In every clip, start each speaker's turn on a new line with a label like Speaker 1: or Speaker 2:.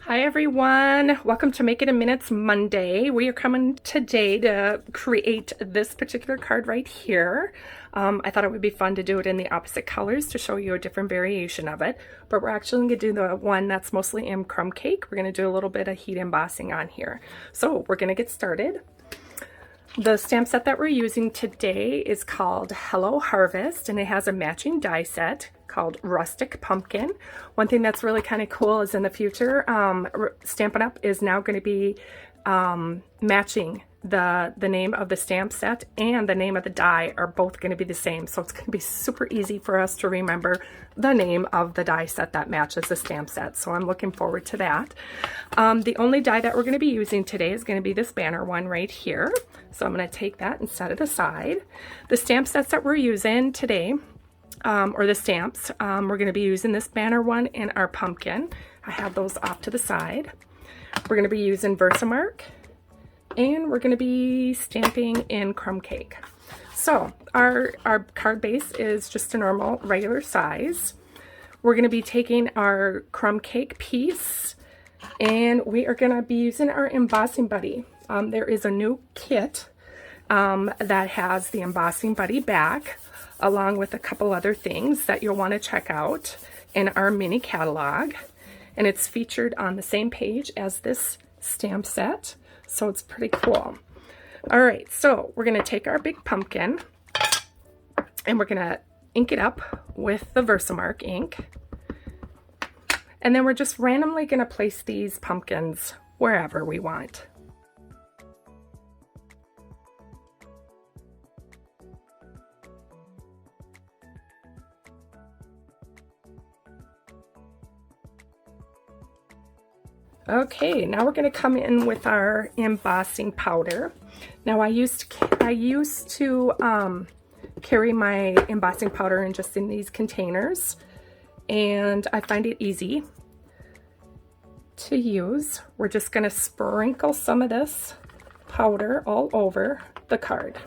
Speaker 1: Hi everyone, welcome to Make It in Minutes Monday. We are coming today to create this particular card right here. I thought it would be fun to do it in the opposite colors to show you a different variation of it, but we're actually going to do the one that's mostly in crumb cake. We're going to do a little bit of heat embossing on here. So we're going to get started. The stamp set that we're using today is called Hello Harvest, and it has a matching die set called Rustic Pumpkin. One thing that's really kind of cool is in the future, Stampin' Up! Is now going to be matching the name of the stamp set and the name of the die are both going to be the same. So it's going to be super easy for us to remember the name of the die set that matches the stamp set. So I'm looking forward to that. The only die that we're going to be using today is going to be this banner one right here. So I'm going to take that and set it aside. The stamp sets that we're using today, or the stamps, we're going to be using this banner one and our pumpkin. I have those off to the side. We're going to be using Versamark, and we're going to be stamping in crumb cake. So our card base is just a normal regular size. We're going to be taking our crumb cake piece and we are going to be using our embossing buddy. There is a new kit that has the embossing buddy back along with a couple other things that you'll want to check out in our mini catalog, and it's featured on the same page as this stamp set. So it's pretty cool. All right, so we're going to take our big pumpkin and we're going to ink it up with the Versamark ink. And then we're just randomly going to place these pumpkins wherever we want. Okay, now we're going to come in with our embossing powder. Now I used to carry my embossing powder in these containers, and I find it easy to use. We're just going to sprinkle some of this powder all over the card.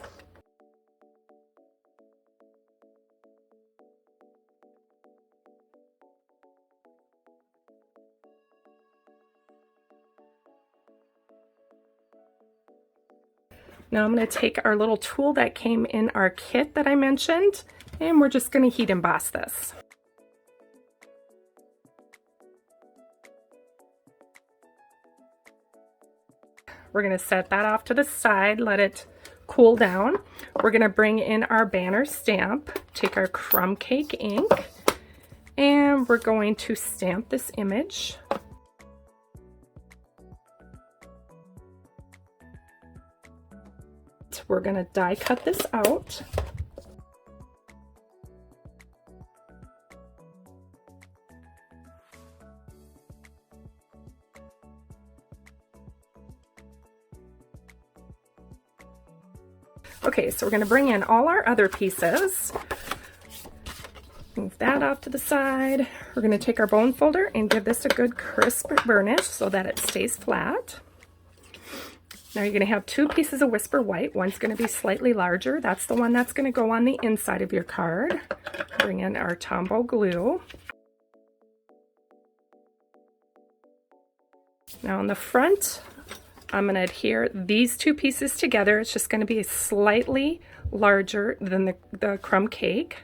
Speaker 1: Now I'm going to take our little tool that came in our kit that I mentioned, and we're just going to heat emboss this. We're going to set that off to the side, let it cool down. We're going to bring in our banner stamp, take our crumb cake ink, and we're going to stamp this image. We're going to die cut this out. Okay, so we're going to bring in all our other pieces. Move that off to the side. We're going to take our bone folder and give this a good crisp burnish so that it stays flat. Now you're going to have two pieces of Whisper White. One's going to be slightly larger. That's the one that's going to go on the inside of your card. Bring in our Tombow glue. Now on the front, I'm going to adhere these two pieces together. It's just going to be slightly larger than the crumb cake.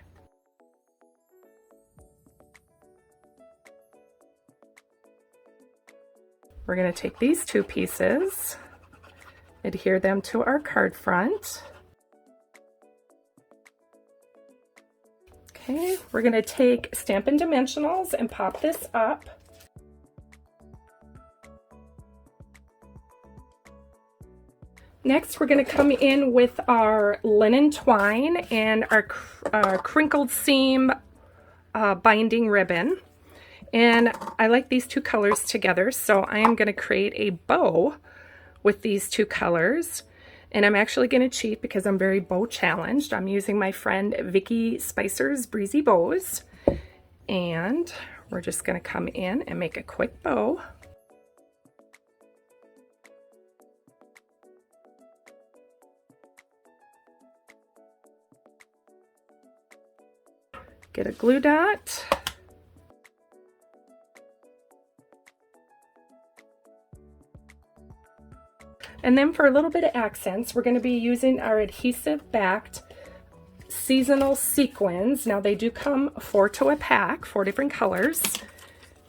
Speaker 1: We're going to take these two pieces, adhere them to our card front. Okay, we're going to take Stampin' Dimensionals and pop this up. Next, we're going to come in with our linen twine and our crinkled seam binding ribbon. And I like these two colors together, so I am going to create a bow with these two colors. And I'm actually going to cheat because I'm very bow challenged. I'm using my friend Vicki Spicer's Breezy Bows. And we're just going to come in and make a quick bow. Get a glue dot. And then for a little bit of accents, we're going to be using our adhesive backed seasonal sequins. Now they do come 4 to a pack, 4 different colors.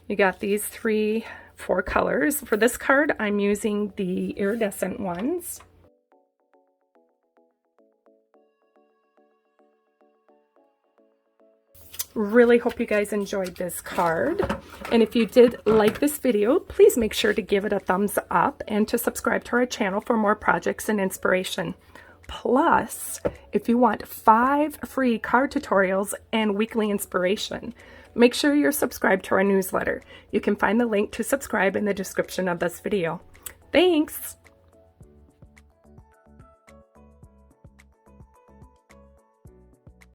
Speaker 1: You got these 4 colors. For this card, I'm using the iridescent ones. Really hope you guys enjoyed this card. And if you did like this video, please make sure to give it a thumbs up and to subscribe to our channel for more projects and inspiration. Plus, if you want 5 free card tutorials and weekly inspiration, make sure you're subscribed to our newsletter. You can find the link to subscribe in the description of this video. Thanks!